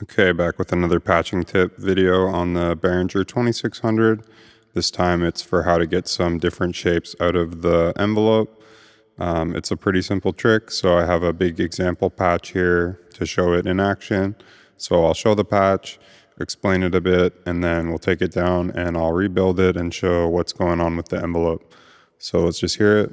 Okay, back with another patching tip video on the Behringer 2600. This time it's for how to get some different shapes out of the envelope. It's a pretty simple trick, so I have a big example patch here to show it in action. So I'll show the patch, explain it a bit, and then we'll take it down and I'll rebuild it and show what's going on with the envelope. So let's just hear it.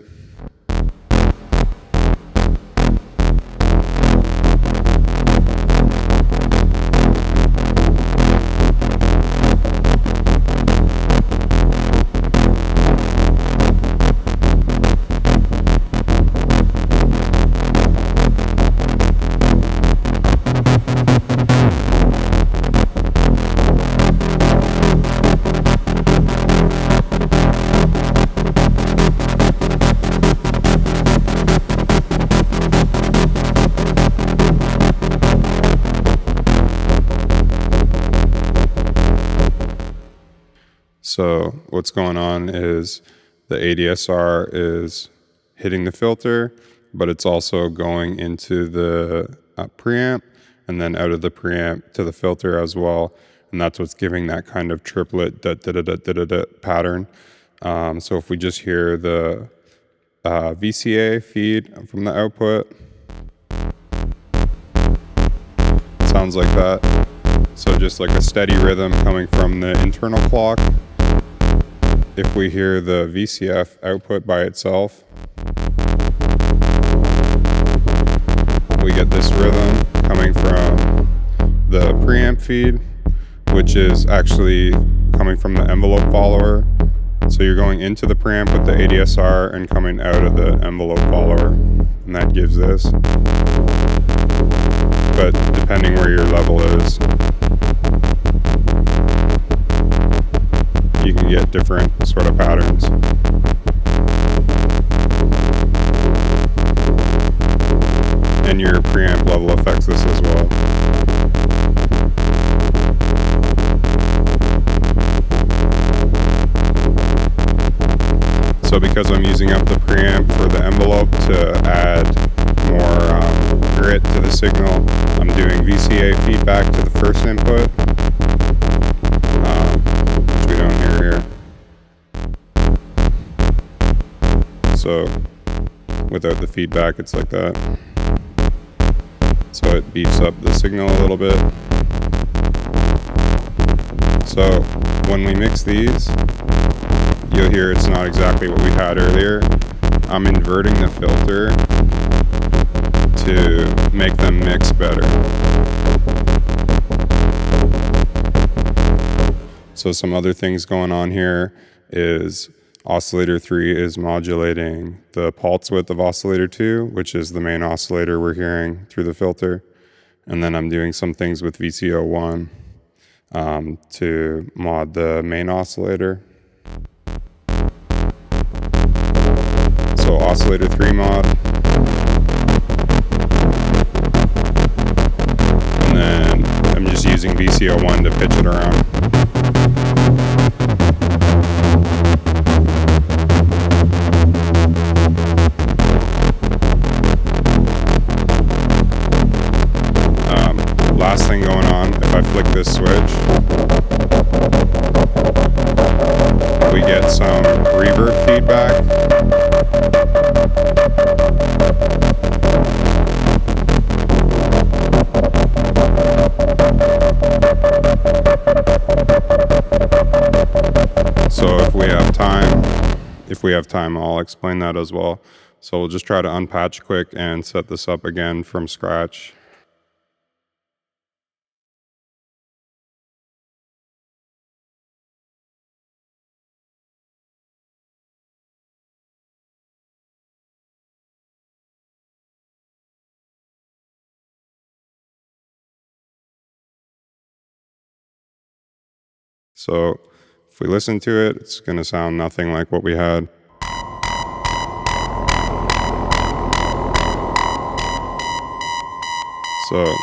So what's going on is the ADSR is hitting the filter, but it's also going into the preamp and then out of the preamp to the filter as well. And that's what's giving that kind of triplet pattern. So if we just hear the VCA feed from the output, it sounds like that. So just like a steady rhythm coming from the internal clock. If we hear the VCF output by itself, we get this rhythm coming from the preamp feed, which is actually coming from the envelope follower. So you're going into the preamp with the ADSR and coming out of the envelope follower, and that gives this. But depending where your level is, you can get different sort of patterns. And your preamp level affects this as well. So because I'm using up the preamp for the envelope to add more grit to the signal, I'm doing VCA feedback to the first input. Which we don't hear here. So without the feedback, it's like that. So it beefs up the signal a little bit. So when we mix these, you'll hear it's not exactly what we had earlier. I'm inverting the filter to make them mix better. So some other things going on here is oscillator 3 is modulating the pulse width of oscillator 2, which is the main oscillator we're hearing through the filter. And then I'm doing some things with VCO1 to mod the main oscillator. So oscillator 3 mod. And then I'm just using VCO1 to pitch it around. Last thing going on, if I flick this switch, we get some reverb feedback. So if we have time, I'll explain that as well. So we'll just try to unpatch quick and set this up again from scratch. So if we listen to it, it's going to sound nothing like what we had. So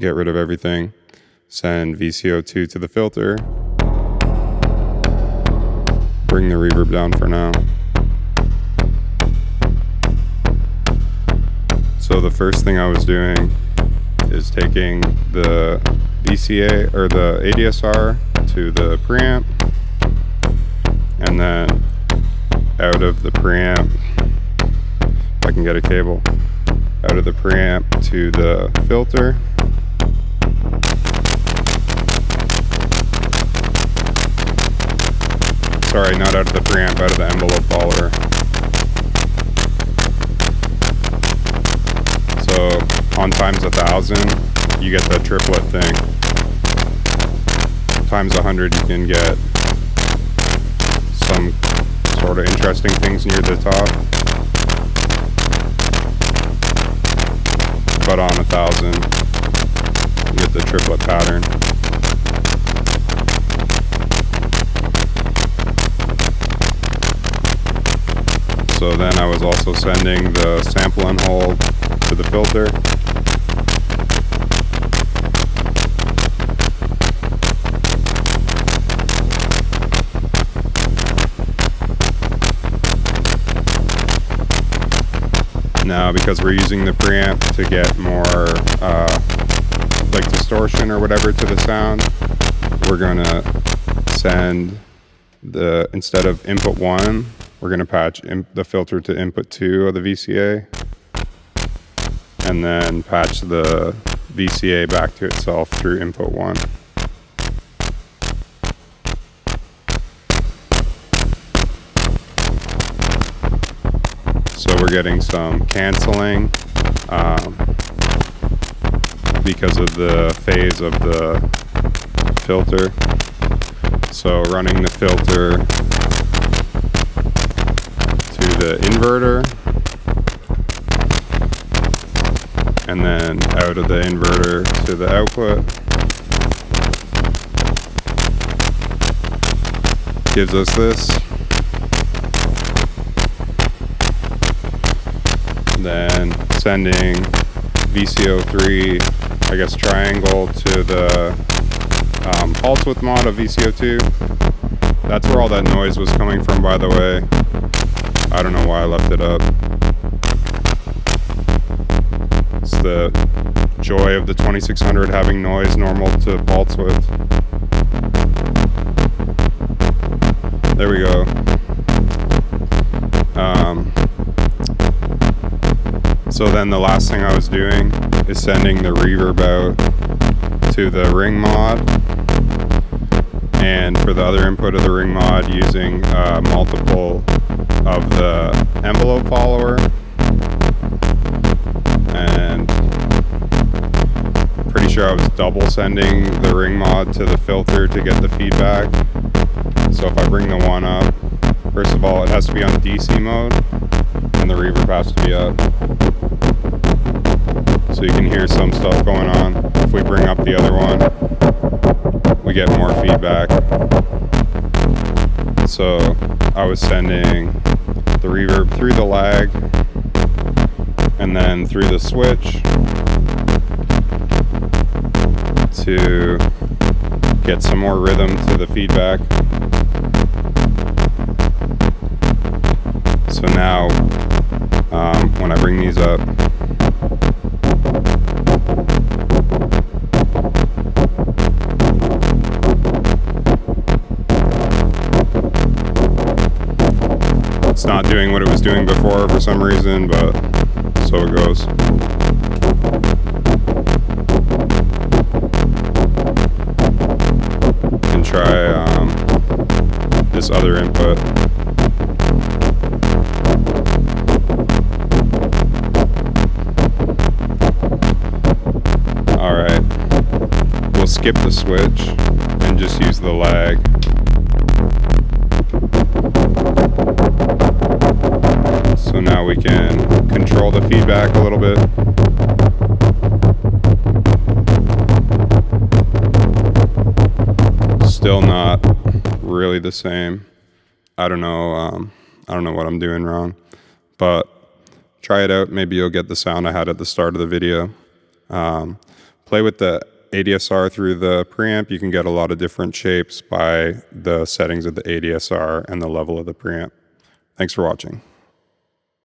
get rid of everything, send VCO2 to the filter, bring the reverb down for now. So the first thing I was doing is taking the VCA or the ADSR to the preamp, and then out of the preamp, if I can get a cable, out of the preamp to the filter. Sorry, not out of the preamp, out of the envelope follower. So on times 1,000, you get the triplet thing. Times 100, you can get some sort of interesting things near the top. But on 1,000, you get the triplet pattern. So then I was also sending the sample and hold to the filter. Now, because we're using the preamp to get more like distortion or whatever to the sound, we're gonna send the, instead of input 1, we're going to patch the filter to input 2 of the VCA, and then patch the VCA back to itself through input 1. So we're getting some canceling because of the phase of the filter. So running the filter the inverter, and then out of the inverter to the output, gives us this. Then sending VCO3, I guess triangle, to the pulse width mod of VCO2. That's where all that noise was coming from, by the way. I don't know why I left it up. It's the joy of the 2600 having noise normal to pulse width. There we go. So then the last thing I was doing is sending the reverb out to the ring mod, and for the other input of the ring mod, using multiple of the envelope follower, and pretty sure I was double sending the ring mod to the filter to get the feedback. So if I bring the one up, first of all, it has to be on DC mode, and the reverb has to be up, so you can hear some stuff going on. If we bring up the other one, we get more feedback. So I was sending the reverb through the lag, and then through the switch to get some more rhythm to the feedback. So now when I bring these up, it's not doing what it was doing before for some reason, but so it goes. And try this other input. Alright, we'll skip the switch and just use the lag. So now we can control the feedback a little bit. Still not really the same. I don't know what I'm doing wrong, but try it out. Maybe you'll get the sound I had at the start of the video. Play with the ADSR through the preamp. You can get a lot of different shapes by the settings of the ADSR and the level of the preamp. Thanks for watching.